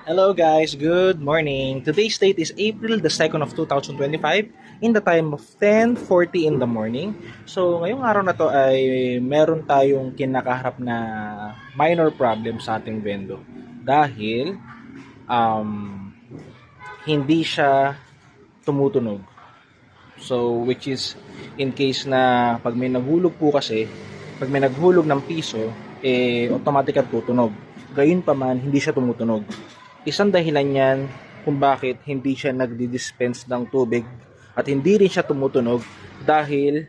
Hello guys, good morning. Today's date is April the 2nd of 2025 in the time of 10:40 in the morning. So ngayong araw na to ay meron tayong kinakaharap na minor problem sa ating vendo dahil um, hindi siya tumutunog. So which is in case na pag may naghulog po kasi, pag may naghulog ng piso, automatic at tutunog. Gayunpaman, hindi siya tumutunog. Isang dahilan yan kung bakit hindi siya nagdi-dispense ng tubig at hindi rin siya tumutunog dahil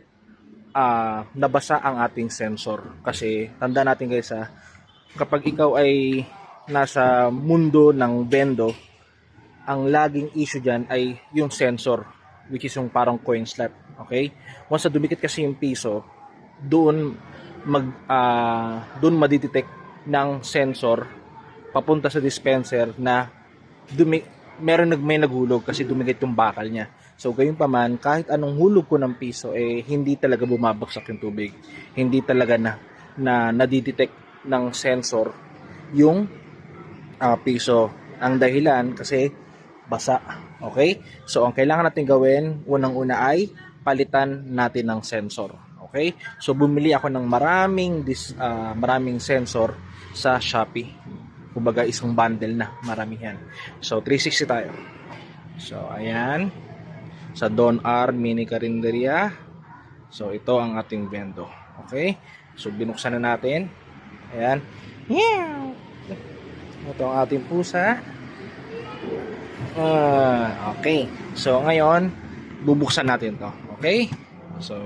nabasa ang ating sensor. Kasi tanda natin guys kapag ikaw ay nasa mundo ng vendo, ang laging issue dyan ay yung sensor, which is yung parang coin slot. Okay? Once na dumikit kasi yung piso, doon doon madidetect ng sensor papunta sa dispenser na may naghulog kasi dumikit yung bakal niya. So gayon pa man, kahit anong hulog ko ng piso hindi talaga bumabagsak yung tubig. Hindi talaga na nadidetect ng sensor yung piso. Ang dahilan kasi basa. Okay? So ang kailangan natin gawin, unang-una ay palitan natin ng sensor. Okay? So bumili ako ng maraming sensor sa Shopee. Kumbaga isang bundle na, maramihan. So 360 tayo. So ayan. Sa Don R Mini Carinderia. So ito ang ating vendo. Okay? So binuksan na natin. Ayan. Ito ang ating pusa. Okay. So ngayon, bubuksan natin to. Okay? So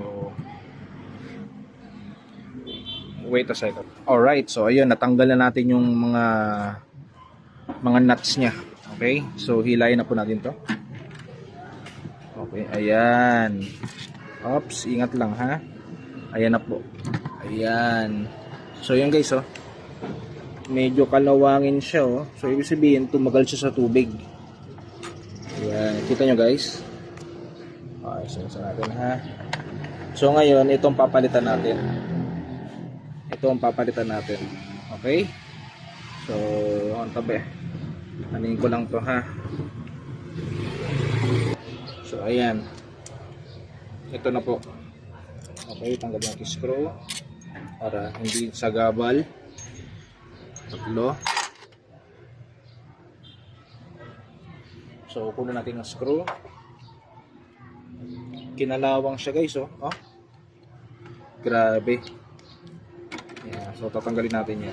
wait a second. Alright, so ayun, natanggal na natin yung mga nuts niya. Okay? So hilayin na po natin to. Okay, ayan. Oops, ingat lang ha. Ayan na po. Ayan. So yun guys, medyo kalawangin siya, So ibig sabihin, tumagal siya sa tubig. Ayan, kita nyo guys. Okay, so natin ha. So ngayon, itong papalitan natin. Ito ang papalitan natin. Okay? So, ang tabi. Anin ko lang to ha. So, ayan. Ito na po. Okay, tanggalin natin screw para hindi sagabal. Tatlo. So, kunin natin ang screw. Kinalawang siya guys, oh. Grabe. Yeah, so tatanggalin natin yan.